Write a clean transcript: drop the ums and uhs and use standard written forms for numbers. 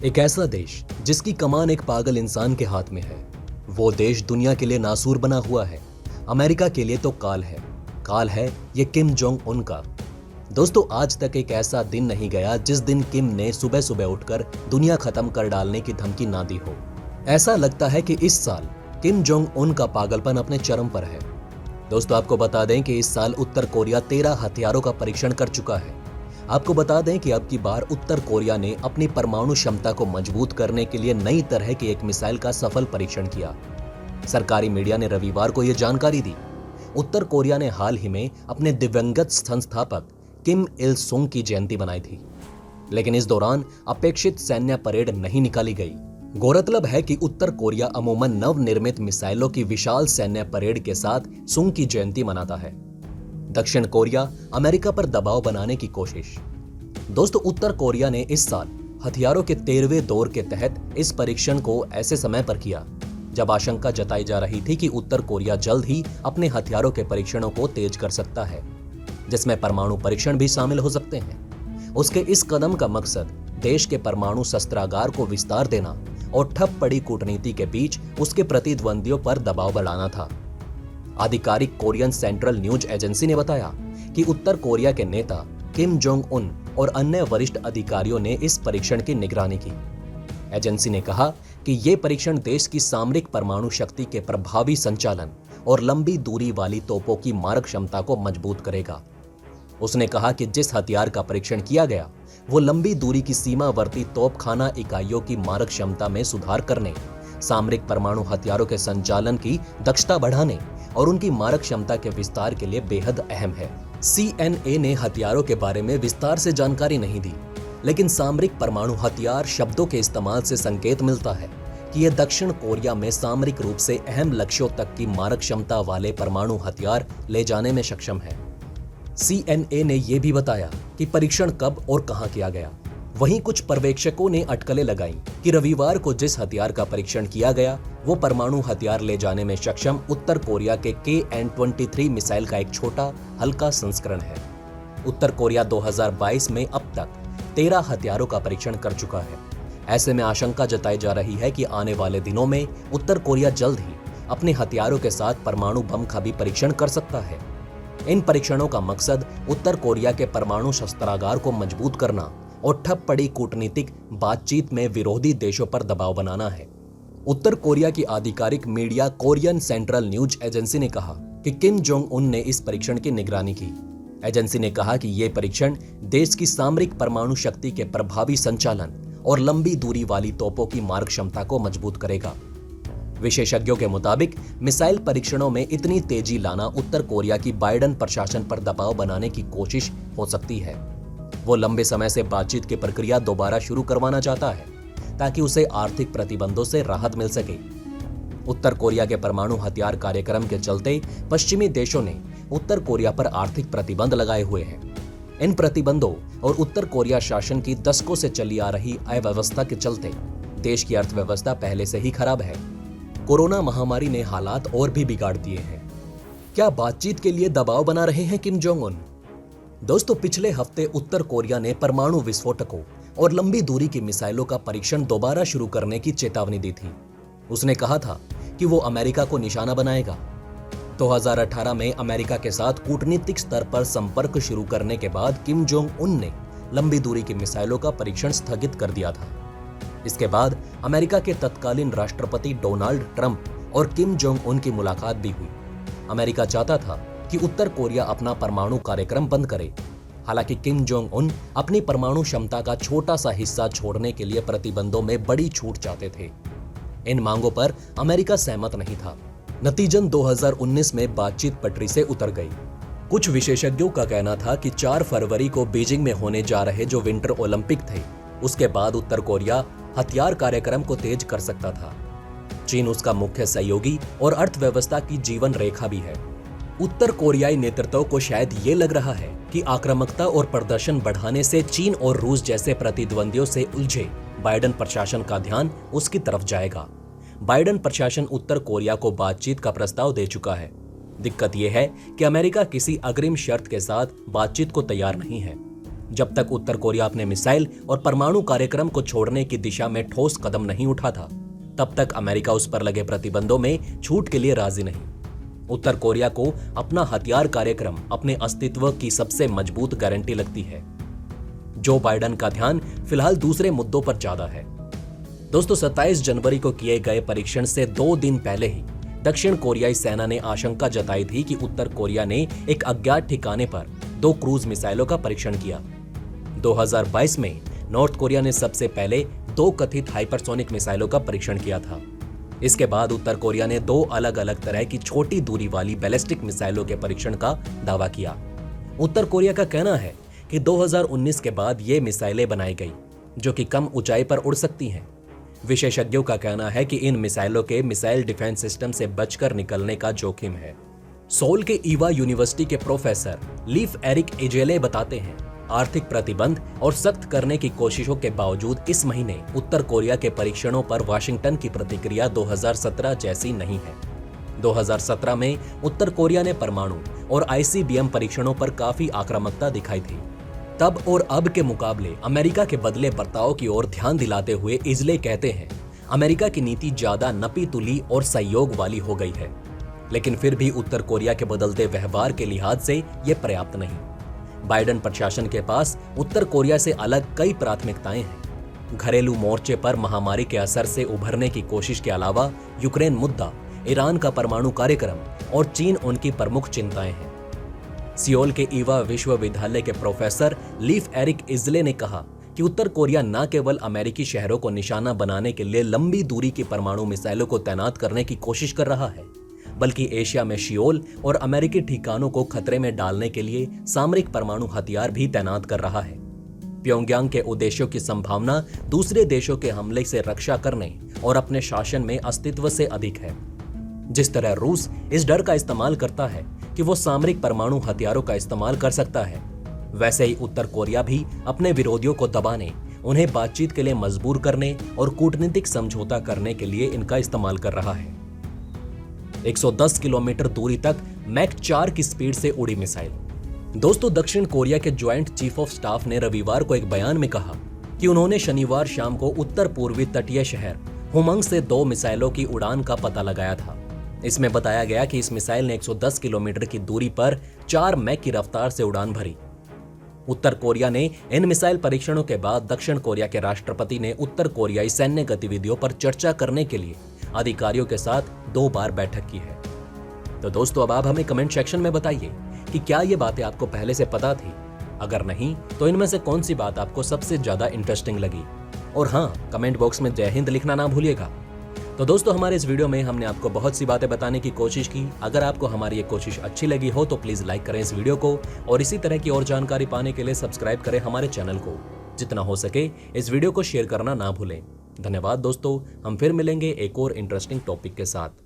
एक ऐसा देश जिसकी कमान एक पागल इंसान के हाथ में है। वो देश दुनिया के लिए नासूर बना हुआ है। अमेरिका के लिए तो काल है ये किम जोंग उन का। दोस्तों, आज तक एक ऐसा दिन नहीं गया जिस दिन किम ने सुबह सुबह उठकर दुनिया खत्म कर डालने की धमकी ना दी हो। ऐसा लगता है कि इस साल किम जोंग उन का पागलपन अपने चरम पर है। दोस्तों, आपको बता दें कि इस साल उत्तर कोरिया 13 हथियारों का परीक्षण कर चुका है। आपको बता दें कि अब की बार उत्तर कोरिया ने अपनी परमाणु क्षमता को मजबूत करने के लिए नई तरह की एक मिसाइल का सफल परीक्षण किया। सरकारी मीडिया ने रविवार को यह जानकारी दी। उत्तर कोरिया ने हाल ही में अपने दिवंगत संस्थापक किम इल सुंग की जयंती मनाई थी, लेकिन इस दौरान अपेक्षित सैन्य परेड नहीं निकाली गई। गौरतलब है कि उत्तर कोरिया अमूमन नवनिर्मित मिसाइलों की विशाल सैन्य परेड के साथ सुंग की जयंती मनाता है। दक्षिण कोरिया अमेरिका पर दबाव बनाने की कोशिश। दोस्तों, उत्तर कोरिया ने इस साल हथियारों के 13वें दौर के तहत इस परीक्षण को ऐसे समय पर किया जब आशंका जताई जा रही थी कि उत्तर कोरिया जल्द ही अपने हथियारों के परीक्षणों को तेज कर सकता है, जिसमें परमाणु परीक्षण भी शामिल हो सकते हैं। उसके इस कदम का मकसद देश के परमाणु शस्त्रागार को विस्तार देना और ठप पड़ी कूटनीति के बीच उसके प्रतिद्वंदियों पर दबाव बढ़ाना था। आधिकारिक कोरियन सेंट्रल न्यूज एजेंसी ने बताया कि उत्तर कोरिया के नेता किम जोंग उन और अन्य वरिष्ठ अधिकारियों ने इस परीक्षण की निगरानी की। एजेंसी ने कहा कि ये परीक्षण देश की सामरिक परमाणु शक्ति के प्रभावी संचालन और लंबी दूरी वाली तोपों की मारक क्षमता को मजबूत करेगा। उसने कहा कि जिस हथियार का परीक्षण किया गया वो लंबी दूरी की सीमावर्ती तोपखाना इकाइयों की मारक क्षमता में सुधार करने, सामरिक परमाणु हथियारों के संचालन की दक्षता बढ़ाने और उनकी मारक क्षमता के विस्तार के लिए बेहद अहम है। सीएनए ने हथियारों के बारे में विस्तार से जानकारी नहीं दी, लेकिन सामरिक परमाणु हथियार शब्दों के इस्तेमाल से संकेत मिलता है कि यह दक्षिण कोरिया में सामरिक रूप से अहम लक्ष्यों तक की मारक क्षमता वाले परमाणु हथियार ले जाने में सक्षम है। सीएनए ने यह भी बताया कि परीक्षण कब और कहां किया गया। वहीं कुछ पर्यवेक्षकों ने अटकलें लगाई कि रविवार को जिस हथियार का परीक्षण किया गया वो परमाणु हथियार ले जाने में सक्षम उत्तर कोरिया के KN-23 मिसाइल का एक छोटा हल्का संस्करण है। उत्तर कोरिया 2022 में अब तक 13 हथियारों का परीक्षण कर चुका है। ऐसे में आशंका जताई जा रही है कि आने वाले दिनों में उत्तर कोरिया जल्द ही अपने हथियारों के साथ परमाणु बम का भी परीक्षण कर सकता है। इन परीक्षणों का मकसद उत्तर कोरिया के परमाणु शस्त्रागार को मजबूत करना और ठप पड़ी कूटनीतिक बातचीत में विरोधी देशों पर दबाव बनाना है। उत्तर कोरिया की आधिकारिक media Korean central news agency ने कहा कि किम जोंग उन ने इस परीक्षण की निगरानी की। एजेंसी ने कहा कि यह परीक्षण देश की सामरिक परमाणु शक्ति के प्रभावी संचालन और लंबी दूरी वाली तोपों की मारक क्षमता को मजबूत करेगा। विशेषज्ञों के मुताबिक मिसाइल परीक्षणों में इतनी तेजी लाना उत्तर कोरिया की बाइडेन प्रशासन पर दबाव बनाने की कोशिश हो सकती है। वो लंबे समय से बातचीत की प्रक्रिया दोबारा शुरू करवाना चाहता है ताकि उसे आर्थिक प्रतिबंधों से राहत मिल सके। उत्तर कोरिया के परमाणु हथियार कार्यक्रम के चलते पश्चिमी देशों ने उत्तर कोरिया पर आर्थिक प्रतिबंध लगाए हुए हैं। इन प्रतिबंधों और उत्तर कोरिया शासन की दशकों से चली आ रही अव्यवस्था के चलते देश की अर्थव्यवस्था पहले से ही खराब है। कोरोना महामारी ने हालात और भी बिगाड़ दिए हैं। क्या बातचीत के लिए दबाव बना रहे हैं किम जोंग उन? दोस्तों, पिछले हफ्ते उत्तर कोरिया ने परमाणु विस्फोटकों और लंबी दूरी की मिसाइलों का परीक्षण दोबारा शुरू करने की चेतावनी दी थी। उसने कहा था कि वो अमेरिका को निशाना बनाएगा। 2018 में अमेरिका के साथ कूटनीतिक स्तर पर संपर्क शुरू करने के बाद किम जोंग उन ने लंबी दूरी की मिसाइलों का परीक्षण स्थगित कर दिया था। इसके बाद अमेरिका के तत्कालीन राष्ट्रपति डोनाल्ड ट्रंप और किम जोंग उन की मुलाकात भी हुई। अमेरिका चाहता था कि उत्तर कोरिया अपना परमाणु कार्यक्रम बंद करे। हालांकि किम जोंग उन अपनी परमाणु क्षमता का छोटा सा हिस्सा छोड़ने के लिए प्रतिबंधों में बड़ी छूट चाहते थे। इन मांगों पर अमेरिका सहमत नहीं था। नतीजन 2019 में बातचीत पटरी से उतर गई। कुछ विशेषज्ञों का कहना था कि 4 फरवरी को बीजिंग में होने जा रहे जो विंटर ओलंपिक थे, उसके बाद उत्तर कोरिया हथियार कार्यक्रम को तेज कर सकता था। चीन उसका मुख्य सहयोगी और अर्थव्यवस्था की जीवन रेखा भी है। उत्तर कोरियाई नेतृत्व को शायद ये लग रहा है कि आक्रामकता और प्रदर्शन बढ़ाने से चीन और रूस जैसे प्रतिद्वंदियों से उलझे बाइडेन प्रशासन का ध्यान उसकी तरफ जाएगा। बाइडेन प्रशासन उत्तर कोरिया को बातचीत का प्रस्ताव दे चुका है। दिक्कत यह है कि अमेरिका किसी अग्रिम शर्त के साथ बातचीत को तैयार नहीं है। जब तक उत्तर कोरिया अपने मिसाइल और परमाणु कार्यक्रम को छोड़ने की दिशा में ठोस कदम नहीं उठाता, तब तक अमेरिका उस पर लगे प्रतिबंधों में छूट के लिए राजी नहीं। उत्तर कोरिया को अपना हथियार कार्यक्रम अपने अस्तित्व की सबसे मजबूत गारंटी लगती है। जो बाइडेन का ध्यान फिलहाल दूसरे मुद्दों पर ज्यादा है। दोस्तों, 27 जनवरी को किए गए परीक्षण से 2 दिन पहले ही दक्षिण कोरियाई सेना ने आशंका जताई थी कि उत्तर कोरिया ने एक अज्ञात ठिकाने पर 2 क्रूज मिसाइलों का परीक्षण किया। 2022 में नॉर्थ कोरिया ने सबसे पहले 2 कथित हाइपरसोनिक मिसाइलों का परीक्षण किया था। इसके बाद उत्तर कोरिया ने 2 अलग अलग तरह की छोटी दूरी वाली बैलिस्टिक मिसाइलों के परीक्षण का दावा किया। उत्तर कोरिया का कहना है कि 2019 के बाद ये मिसाइलें बनाई गई जो कि कम ऊंचाई पर उड़ सकती हैं। विशेषज्ञों का कहना है कि इन मिसाइलों के मिसाइल डिफेंस सिस्टम से बचकर निकलने का जोखिम है। सोल के ईवा यूनिवर्सिटी के प्रोफेसर लीफ एरिक इजेले बताते हैं, आर्थिक प्रतिबंध और सख्त करने की कोशिशों के बावजूद इस महीने उत्तर कोरिया के परीक्षणों पर वाशिंगटन की प्रतिक्रिया 2017 जैसी नहीं है। 2017 में उत्तर कोरिया ने परमाणु और आईसीबीएम परीक्षणों पर काफी आक्रामकता दिखाई थी। तब और अब के मुकाबले अमेरिका के बदले बर्ताव की ओर ध्यान दिलाते हुए इजले कहते हैं, अमेरिका की नीति ज्यादा नपी तुली और सहयोग वाली हो गई है, लेकिन फिर भी उत्तर कोरिया के बदलते व्यवहार के लिहाज से यह पर्याप्त नहीं। बाइडेन प्रशासन के पास उत्तर कोरिया से अलग कई प्राथमिकताएं हैं। घरेलू मोर्चे पर महामारी के असर से उभरने की कोशिश के अलावा यूक्रेन मुद्दा, ईरान का परमाणु कार्यक्रम और चीन उनकी प्रमुख चिंताएं हैं। सियोल के ईवा विश्वविद्यालय के प्रोफेसर लीफ एरिक इजले ने कहा कि उत्तर कोरिया न केवल अमेरिकी शहरों को निशाना बनाने के लिए लंबी दूरी की परमाणु मिसाइलों को तैनात करने की कोशिश कर रहा है, बल्कि एशिया में सियोल और अमेरिकी ठिकानों को खतरे में डालने के लिए सामरिक परमाणु हथियार भी तैनात कर रहा है। प्योंगयांग के उद्देश्यों की संभावना दूसरे देशों के हमले से रक्षा करने और अपने शासन में अस्तित्व से अधिक है। जिस तरह रूस इस डर का इस्तेमाल करता है कि वो सामरिक परमाणु हथियारों का इस्तेमाल कर सकता है, वैसे ही उत्तर कोरिया भी अपने विरोधियों को दबाने, उन्हें बातचीत के लिए मजबूर करने और कूटनीतिक समझौता करने के लिए इनका इस्तेमाल कर रहा है। 110 किलोमीटर दूरी तक मैक 4 की स्पीड से उड़ी मिसाइल। दोस्तों, दक्षिण कोरिया के ज्वाइंट चीफ ऑफ स्टाफ ने रविवार को एक बयान में कहा कि उन्होंने शनिवार शाम को उत्तर पूर्वी तटीय शहर हुमंग से 2 मिसाइलों की उड़ान का पता लगाया था। इसमें बताया गया कि इस मिसाइल ने 110 किलोमीटर की दूरी पर 4 मैक की रफ्तार से उड़ान भरी। उत्तर कोरिया ने इन मिसाइल परीक्षणों के बाद दक्षिण कोरिया के राष्ट्रपति ने उत्तर कोरियाई सैन्य गतिविधियों पर चर्चा करने के लिए अधिकारियों के साथ 2 बार बैठक की है। तो दोस्तों, अब आप हमें कमेंट सेक्शन में बताइए कि क्या ये बातें आपको पहले से पता थी? अगर नहीं तो इनमें से कौन सी बात आपको सबसे ज्यादा इंटरेस्टिंग लगी? और हाँ, कमेंट बॉक्स में जय हिंद लिखना ना भूलिएगा। तो दोस्तों, हमारे इस वीडियो में हमने आपको बहुत सी बातें बताने की कोशिश की। अगर आपको हमारी ये कोशिश अच्छी लगी हो तो प्लीज लाइक करें इस वीडियो को और इसी तरह की और जानकारी पाने के लिए सब्सक्राइब करें हमारे चैनल को। जितना हो सके इस वीडियो को शेयर करना ना भूलें। धन्यवाद दोस्तों, हम फिर मिलेंगे एक और इंटरेस्टिंग टॉपिक के साथ।